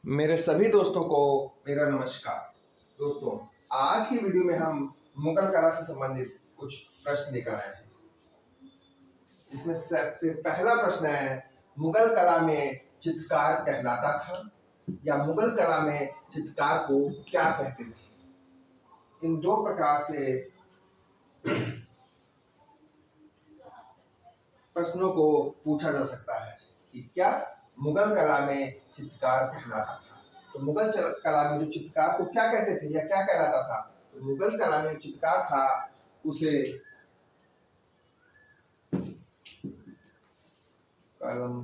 मेरे सभी दोस्तों को मेरा नमस्कार। दोस्तों, आज की वीडियो में हम मुगल कला से संबंधित कुछ प्रश्न लेकर आए हैं। इसमें सबसे पहला प्रश्न है, मुगल कला में चित्रकार कहलाता था या मुगल कला में चित्रकार को क्या कहते थे? इन दो प्रकार से प्रश्नों को पूछा जा सकता है कि क्या मुगल कला में चित्रकार कहलाता था। तो मुगल कला में जो चित्रकार को क्या कहते थे या क्या कहलाता था? तो मुगल कला में चित्रकार था उसे कलम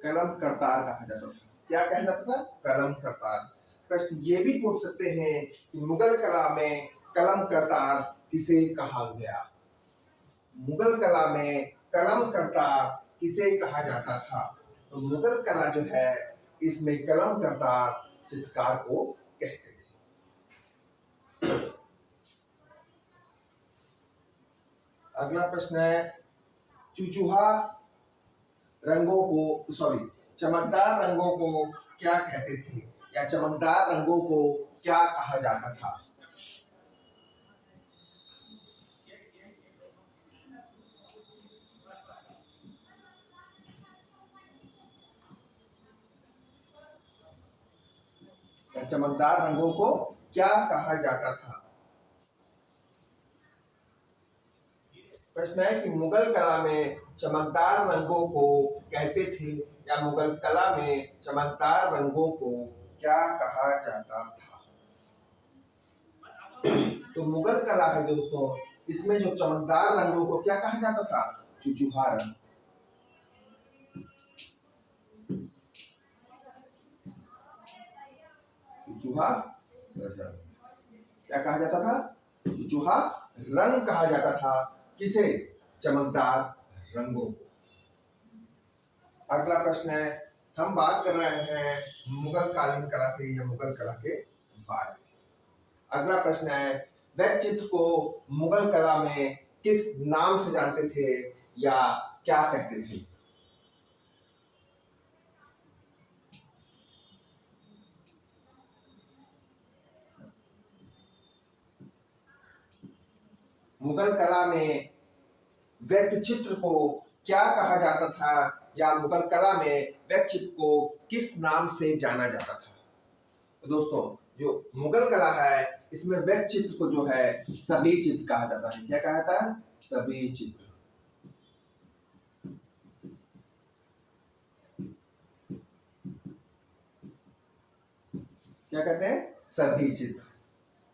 कलम करतार कहा जाता था। क्या कहा जाता था? कलम करतार। प्रश्न ये भी पूछ सकते हैं कि मुगल कला में कलम करतार किसे कहा गया? मुगल कला में कलम करतार किसे कहा जाता था? तो मुगल कला जो है इसमें कलम करतार चित्रकार को कहते थे। अगला प्रश्न है, चुचुहा रंगों को चमकदार रंगों को क्या कहते थे या चमकदार रंगों को क्या कहा जाता था? या चमकदार रंगों को क्या कहा जाता था? प्रश्न है कि मुगल कला में चमकदार रंगों को कहते थे या मुगल कला में चमकदार रंगों को क्या कहा जाता था? तो मुगल कला है दोस्तों, इसमें जो चमकदार रंगों को क्या कहा जाता था? चुचुहा रंग। चुचुहा क्या कहा जाता था? चुचुहा रंग कहा जाता था। किसे? चमकदार रंगों को। अगला प्रश्न है, हम बात कर रहे हैं मुगल कालीन कला से या मुगल कला के बारे में। अगला प्रश्न है, वह चित्र को मुगल कला में किस नाम से जानते थे या क्या कहते थे? मुगल कला में व्यक्ति चित्र को क्या कहा जाता था या मुगल कला में व्यक्ति चित्र को किस नाम से जाना जाता था? तो दोस्तों, जो मुगल कला है इसमें व्यक्ति चित्र को जो है सभी चित्र कहा जाता है। क्या कहा जाता है? सभी चित्र। क्या कहते हैं? सभी चित्र।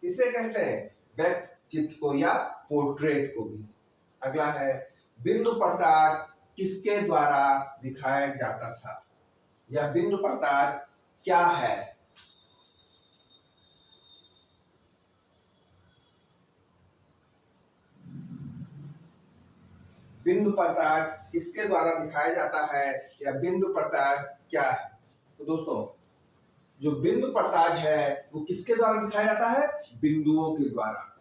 किसे कहते हैं? व्यक्ति चित्र को या पोर्ट्रेट को भी। अगला है, बिंदु पड़ताल किसके द्वारा दिखाया जाता था या बिंदु पड़ताल क्या है? बिंदु पड़ताल किसके द्वारा दिखाया जाता है या बिंदु पड़ताल क्या है? तो दोस्तों, जो बिंदु पड़ताल है वो किसके द्वारा दिखाया जाता है? बिंदुओं के द्वारा।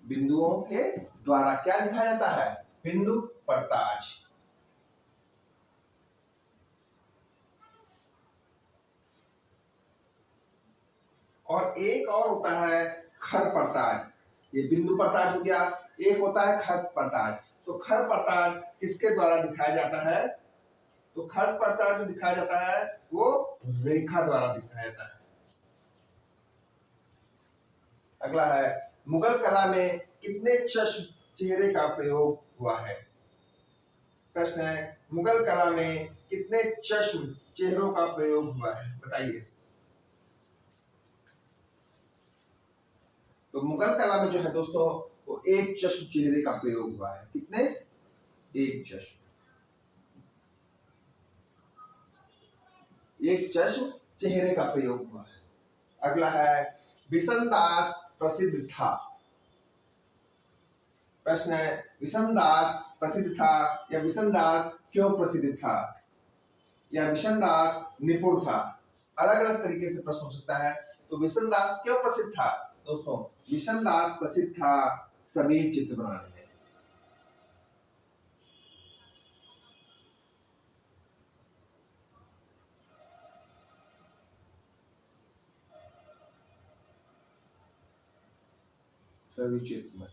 बिंदुओं के द्वारा क्या दिखाया जाता है? बिंदु पड़ताल। और एक और होता है खर पड़ताल। ये बिंदु पड़ताल हो गया, एक होता है खर पड़ताल। तो खर पड़ताल किसके द्वारा दिखाया जाता है? तो खर पड़ताल जो दिखाया जाता है वो रेखा द्वारा दिखाया जाता है। अगला है, मुगल कला में कितने चश्म चेहरे का प्रयोग हुआ है? प्रश्न है, मुगल कला में कितने चश्म चेहरों का प्रयोग हुआ है? बताइए। तो मुगल कला में जो है दोस्तों वो एक चश्म चेहरे का प्रयोग हुआ है। कितने? एक चश्म। एक चश्म चेहरे का प्रयोग हुआ है। अगला है, बिशनदास प्रसिद्ध था। प्रश्न है, बिशनदास प्रसिद्ध था या बिशनदास क्यों प्रसिद्ध था? या बिशन दास निपुण था। अलग अलग तरीके से प्रश्न हो सकता है। तो बिशन दास क्यों प्रसिद्ध था दोस्तों? बिशन दास प्रसिद्ध था सभी चित्र बनाने में। सभी चित्र में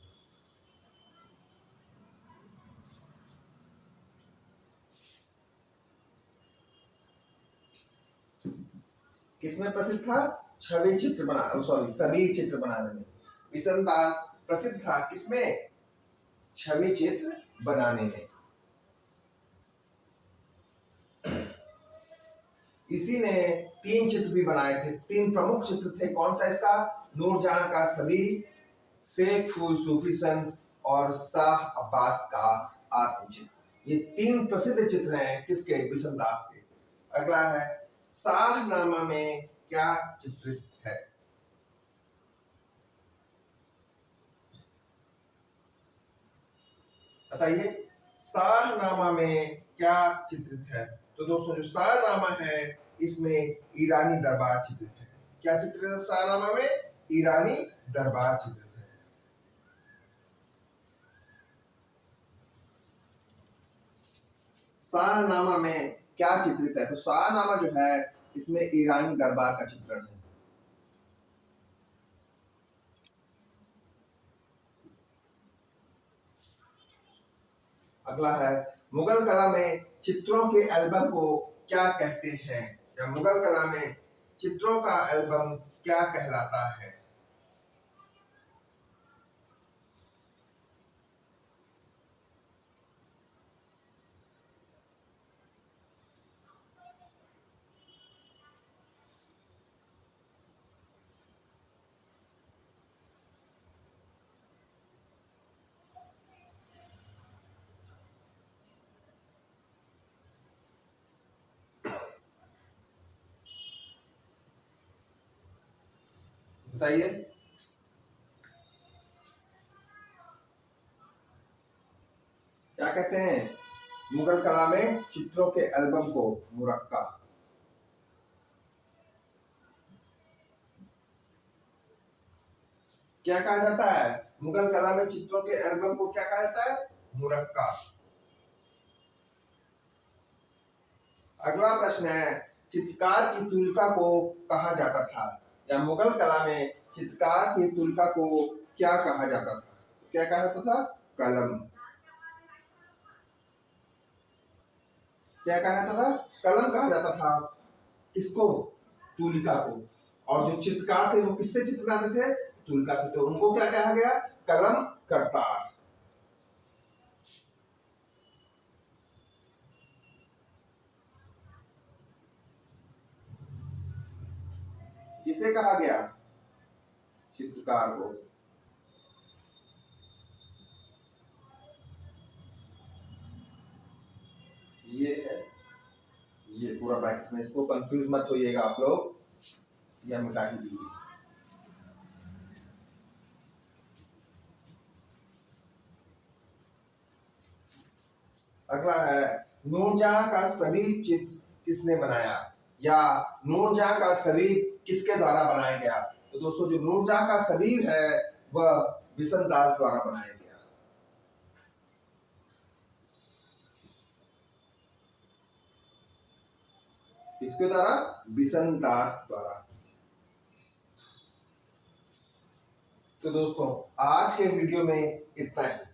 किसमें प्रसिद्ध था? छवि चित्र बना सॉरी सभी चित्र बनाने में। बिशन दास प्रसिद्ध था किसमें? छवि चित्र बनाने में। इसी ने 3 चित्र भी बनाए थे। 3 प्रमुख चित्र थे। कौन सा इसका? नूरजहां का सभी, शेख फूल सूफी संत और शाह अब्बास का आत्मचित्र। ये 3 प्रसिद्ध चित्र हैं किसके? बिशन दास के। अगला है शाहनामा में क्या चित्रित है? बताइए शाहनामा में क्या चित्रित है? तो दोस्तों जो शाहनामा है इसमें ईरानी दरबार चित्रित है। क्या चित्रित है शाहनामा में? ईरानी दरबार चित्रित है। शाहनामा में क्या चित्रित है? तो शाहनामा जो है इसमें ईरानी दरबार का चित्रण है। अगला है मुगल कला में चित्रों के एल्बम को क्या कहते हैं? या मुगल कला में चित्रों का एल्बम क्या कहलाता है? बताइए। क्या कहते हैं? मुगल कला में चित्रों के एल्बम को मुरक्का। क्या कहा जाता है? मुगल कला में चित्रों के एल्बम को क्या कहा जाता है? मुरक्का। अगला प्रश्न है चित्रकार की तुलिका को कहा जाता था? या मुगल कला में चित्रकार की तुलिका को क्या कहा जाता था? क्या कहा जाता था? कलम। क्या कहा जाता था? कलम कहा जाता था। किसको? तुलिका को। और जो चित्रकार थे वो किससे चित्र बनाते थे? तुलिका से। तो उनको क्या कहा गया? कलम करतार। किसे कहा गया? चित्रकार को। ये है, ये पूरा ब्रैकेट में, इसको कंफ्यूज मत होइएगा आप लोग, ये मिटा ही दीजिए। अगला है नूरजहां का सभी चित्र किसने बनाया? या नूरजहां का सभी किसके द्वारा बनाया गया? तो दोस्तों जो नूरजहां का सभी है वह बिशन दास द्वारा बनाया गया। किसके द्वारा? बिशन दास द्वारा। तो दोस्तों आज के वीडियो में इतना ही।